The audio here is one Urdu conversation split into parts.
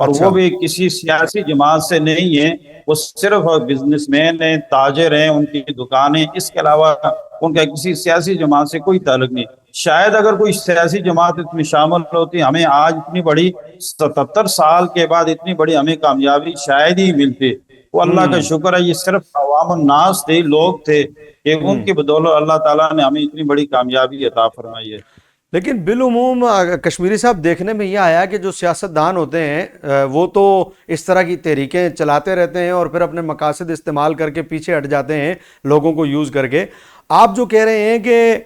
اور اچھا وہ بھی کسی سیاسی جماعت سے نہیں ہے، وہ صرف بزنس مین ہیں، تاجر ہیں، ان کی دکانیں، اس کے علاوہ ان کا کسی سیاسی جماعت سے کوئی تعلق نہیں۔ شاید اگر کوئی سیاسی جماعت اس میں شامل ہوتی، ہمیں آج اتنی بڑی 77 سال کے بعد اتنی بڑی ہمیں کامیابی شاید ہی ملتی۔ وہ اللہ کا شکر ہے، یہ صرف عوام الناس تھے، لوگ تھے، کہ ان کی بدولت اللہ تعالیٰ نے ہمیں اتنی بڑی کامیابی عطا فرمائی ہے۔ لیکن بالعموم کشمیری صاحب دیکھنے میں یہ آیا کہ جو سیاستدان ہوتے ہیں وہ تو اس طرح کی تحریکیں چلاتے رہتے ہیں اور پھر اپنے مقاصد استعمال کر کے پیچھے ہٹ جاتے ہیں لوگوں کو یوز کر کے۔ آپ جو کہہ رہے ہیں کہ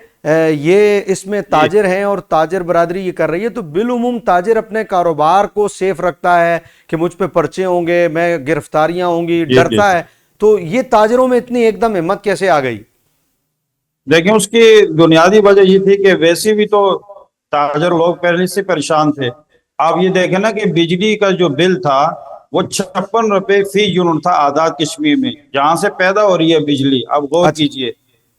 یہ اس میں تاجر ہیں اور تاجر برادری یہ کر رہی ہے، تو بالعموم تاجر اپنے کاروبار کو سیف رکھتا ہے کہ مجھ پہ پرچے ہوں گے، میں گرفتاریاں ہوں گی، جی جی ڈرتا ہے، تو یہ تاجروں میں اتنی ایک دم ہمت کیسے آ گئی؟ دیکھیں، اس کی بنیادی وجہ یہ تھی کہ ویسے بھی تو تاجر لوگ پہلے سے پریشان تھے۔ آپ یہ دیکھیں نا کہ بجلی کا جو بل تھا وہ 56 روپے فی یونٹ تھا آزاد کشمیر میں، جہاں سے پیدا ہو رہی ہے بجلی۔ اب غور اچھا کیجئے،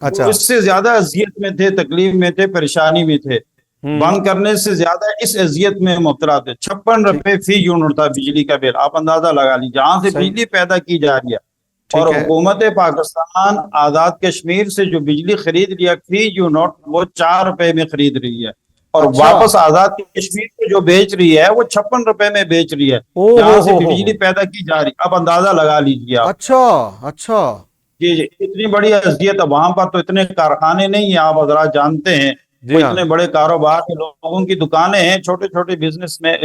وہ اچھا اس سے زیادہ اذیت میں تھے، تکلیف میں تھے، پریشانی میں تھے، بند کرنے سے زیادہ اس اذیت میں مبتلا تھے۔ 56 ٹھیک روپے فی یونٹ تھا بجلی کا بل، آپ اندازہ لگا لیجیے، جہاں سے صحیح بجلی پیدا کی جا رہی ہے۔ اور ٹھیک ہے حکومت پاکستان آزاد کشمیر سے جو بجلی خرید رہی ہے فی یونٹ، وہ 4 روپے میں خرید رہی ہے، اور اچھا واپس آزاد کشمیر کو جو بیچ رہی ہے وہ 56 روپے میں بیچ رہی ہے، او جہاں سے ہو بجلی پیدا کی جا رہی ہے۔ اب اندازہ لگا لیجیے آپ۔ اچھا اچھا جی جی، اتنی بڑی اذیت ہے وہاں پر، تو اتنے کارخانے نہیں ہیں، آپ حضرات جانتے ہیں، وہ جی ہاں اتنے بڑے کاروبار کے لوگوں کی دکانیں ہیں، چھوٹے چھوٹے بزنس میں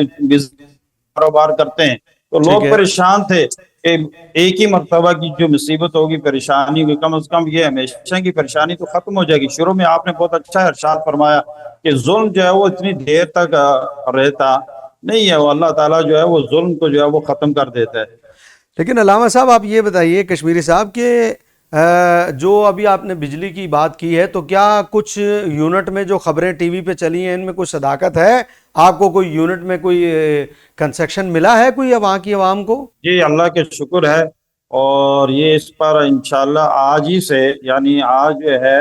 کاروبار کرتے ہیں، تو ٹھیک لوگ ہے پریشان تھے کہ ایک ہی مرتبہ کی جو مصیبت ہوگی، پریشانی ہوگی، کم از کم یہ ہمیشہ کی پریشانی تو ختم ہو جائے گی۔ شروع میں آپ نے بہت اچھا ارشاد فرمایا کہ ظلم جو ہے وہ اتنی دیر تک رہتا نہیں ہے، وہ اللہ تعالیٰ جو ہے وہ ظلم کو جو ہے وہ ختم کر دیتا ہے۔ لیکن علامہ صاحب آپ یہ بتائیے کشمیری صاحب کہ جو ابھی آپ نے بجلی کی بات کی ہے، تو کیا کچھ یونٹ میں جو خبریں ٹی وی پہ چلی ہیں ان میں کوئی صداقت ہے؟ آپ کو کوئی یونٹ میں کوئی کنسیشن ملا ہے کوئی وہاں کی عوام کو؟ جی اللہ کے شکر ہے، اور یہ اس پر انشاءاللہ آج ہی سے، یعنی آج جو ہے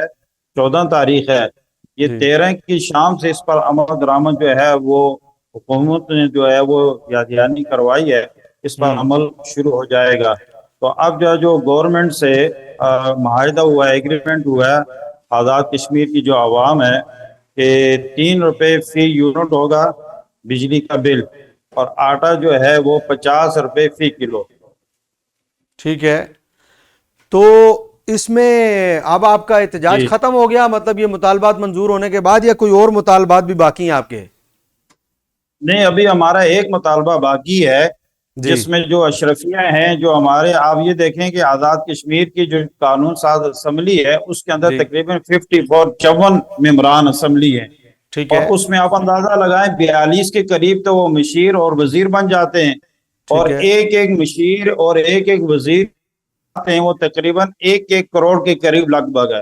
14 تاریخ ہے، یہ جی 13 کی شام سے اس پر عمل درآمد جو ہے وہ حکومت نے جو ہے وہ یاددہانی کروائی ہے، اس پر عمل شروع ہو جائے گا۔ تو اب جو گورنمنٹ سے معاہدہ ہوا ہے، ایگریمنٹ ہوا ہے آزاد کشمیر کی جو عوام ہے، کہ 3 روپے فی یونٹ ہوگا بجلی کا بل، اور آٹا جو ہے وہ 50 روپے فی کلو۔ ٹھیک ہے، تو اس میں اب آپ کا احتجاج جی ختم ہو گیا، مطلب یہ مطالبات منظور ہونے کے بعد، یا کوئی اور مطالبات بھی باقی ہیں آپ کے؟ نہیں، ابھی ہمارا ایک مطالبہ باقی ہے، جی جس میں جو اشرفیہ ہیں، جو ہمارے، آپ یہ دیکھیں کہ آزاد کشمیر کی جو قانون ساز اسمبلی ہے، اس کے اندر جی تقریباً 54 ممبران اسمبلی ہیں، ٹھیک اور ہے اس میں آپ اندازہ لگائیں 42 کے قریب تو وہ مشیر اور وزیر بن جاتے ہیں، اور ٹھیک ہے ایک ایک مشیر اور ایک ایک وزیر آتے ہیں، وہ تقریباً 1 کروڑ کے قریب لگ بھگ ہے۔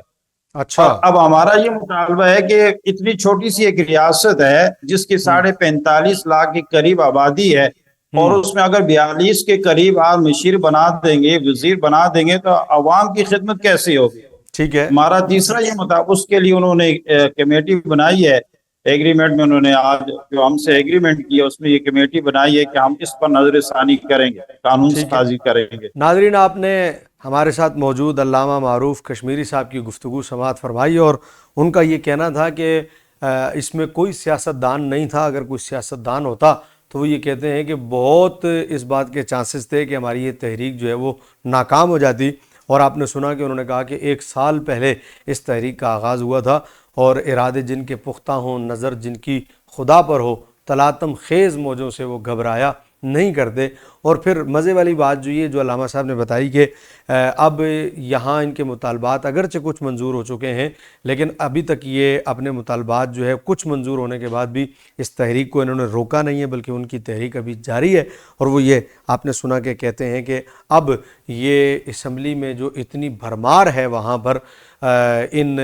اچھا اور اب ہمارا یہ مطالبہ ہے کہ اتنی چھوٹی سی ایک ریاست ہے جس کی 45.5 لاکھ کے قریب آبادی ہے، اور اس میں اگر 42 کے قریب آپ مشیر بنا دیں گے، وزیر بنا دیں گے، تو عوام کی خدمت کیسے ہوگی؟ ٹھیک ہے ہمارا تیسرا یہ مطالبہ، اس کے لیے انہوں نے کمیٹی بنائی ہے، ایگریمنٹ میں انہوں نے آج جو ہم سے ایگریمنٹ کیا اس میں یہ کمیٹی بنائی ہے کہ ہم اس پر نظر ثانی کریں گے، قانون ٹھیک ہے سازی کریں گے۔ ناظرین، آپ نے ہمارے ساتھ موجود علامہ معروف کشمیری صاحب کی گفتگو سماعت فرمائی، اور ان کا یہ کہنا تھا کہ اس میں کوئی سیاستدان نہیں تھا، اگر کوئی سیاستدان ہوتا تو وہ یہ کہتے ہیں کہ بہت اس بات کے چانسز تھے کہ ہماری یہ تحریک جو ہے وہ ناکام ہو جاتی۔ اور آپ نے سنا کہ انہوں نے کہا کہ 1 سال پہلے اس تحریک کا آغاز ہوا تھا، اور ارادے جن کے پختہ ہوں، نظر جن کی خدا پر ہو، تلاطم خیز موجوں سے وہ گھبرایا نہیں کرتے۔ اور پھر مزے والی بات جو یہ جو علامہ صاحب نے بتائی کہ اب یہاں ان کے مطالبات اگرچہ کچھ منظور ہو چکے ہیں، لیکن ابھی تک یہ اپنے مطالبات جو ہے کچھ منظور ہونے کے بعد بھی اس تحریک کو انہوں نے روکا نہیں ہے، بلکہ ان کی تحریک ابھی جاری ہے۔ اور وہ یہ آپ نے سنا کہ کہتے ہیں کہ اب یہ اسمبلی میں جو اتنی بھرمار ہے وہاں پر ان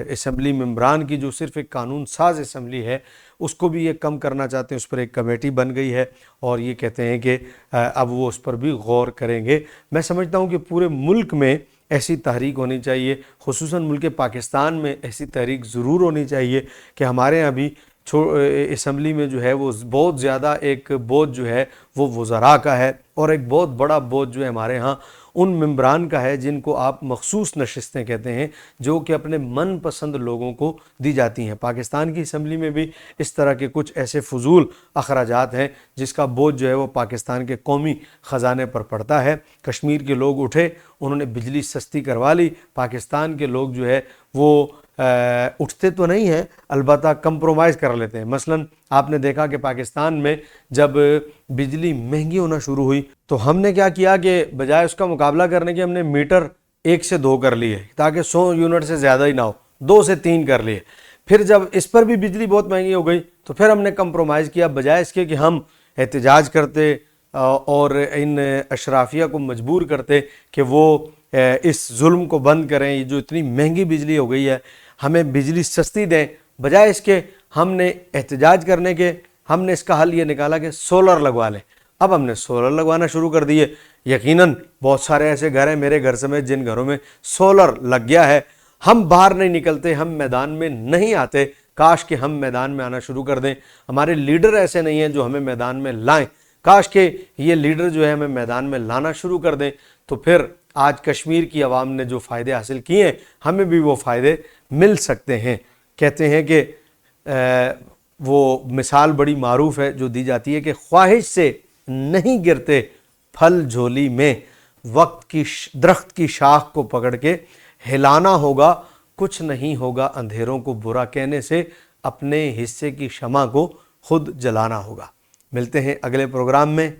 اسمبلی ممبران کی، جو صرف ایک قانون ساز اسمبلی ہے، اس کو بھی یہ کم کرنا چاہتے ہیں۔ اس پر ایک کمیٹی بن گئی ہے، اور یہ کہتے ہیں کہ اب وہ اس پر بھی غور کریں گے۔ میں سمجھتا ہوں کہ پورے ملک میں ایسی تحریک ہونی چاہیے، خصوصاً ملک پاکستان میں ایسی تحریک ضرور ہونی چاہیے کہ ہمارے یہاں بھی اسمبلی میں جو ہے وہ بہت زیادہ ایک بوجھ جو ہے وہ وزراء کا ہے، اور ایک بہت بڑا بوجھ جو ہے ہمارے ہاں ان ممبران کا ہے جن کو آپ مخصوص نشستیں کہتے ہیں، جو کہ اپنے من پسند لوگوں کو دی جاتی ہیں۔ پاکستان کی اسمبلی میں بھی اس طرح کے کچھ ایسے فضول اخراجات ہیں جس کا بوجھ جو ہے وہ پاکستان کے قومی خزانے پر پڑتا ہے۔ کشمیر کے لوگ اٹھے، انہوں نے بجلی سستی کروا لی، پاکستان کے لوگ جو ہے وہ اٹھتے تو نہیں ہیں، البتہ کمپرومائز کر لیتے ہیں۔ مثلا آپ نے دیکھا کہ پاکستان میں جب بجلی مہنگی ہونا شروع ہوئی تو ہم نے کیا کیا کہ بجائے اس کا مقابلہ کرنے کے ہم نے میٹر 1 سے 2 کر لیے تاکہ 100 یونٹ سے زیادہ ہی نہ ہو، 2 سے 3 کر لیے۔ پھر جب اس پر بھی بجلی بہت مہنگی ہو گئی تو پھر ہم نے کمپرومائز کیا، بجائے اس کے کہ ہم احتجاج کرتے اور ان اشرافیہ کو مجبور کرتے کہ وہ اس ظلم کو بند کریں، یہ جو اتنی مہنگی بجلی ہو گئی ہے ہمیں بجلی سستی دیں، بجائے اس کے ہم نے احتجاج کرنے کے ہم نے اس کا حل یہ نکالا کہ سولر لگوا لیں۔ اب ہم نے سولر لگوانا شروع کر دیے۔ یقیناً بہت سارے ایسے گھر ہیں میرے گھر سمیت جن گھروں میں سولر لگ گیا ہے۔ ہم باہر نہیں نکلتے، ہم میدان میں نہیں آتے، کاش کہ ہم میدان میں آنا شروع کر دیں۔ ہمارے لیڈر ایسے نہیں ہیں جو ہمیں میدان میں لائیں، کاش کہ یہ لیڈر جو ہے ہمیں میدان میں لانا شروع کر دیں، تو پھر آج کشمیر کی عوام نے جو فائدے حاصل کیے ہیں ہمیں بھی وہ فائدے مل سکتے ہیں۔ کہتے ہیں کہ وہ مثال بڑی معروف ہے جو دی جاتی ہے کہ خواہش سے نہیں گرتے پھل جھولی میں، وقت کی درخت کی شاخ کو پکڑ کے ہلانا ہوگا، کچھ نہیں ہوگا اندھیروں کو برا کہنے سے، اپنے حصے کی شمع کو خود جلانا ہوگا۔ ملتے ہیں اگلے پروگرام میں،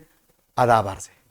آداب عرض ہے۔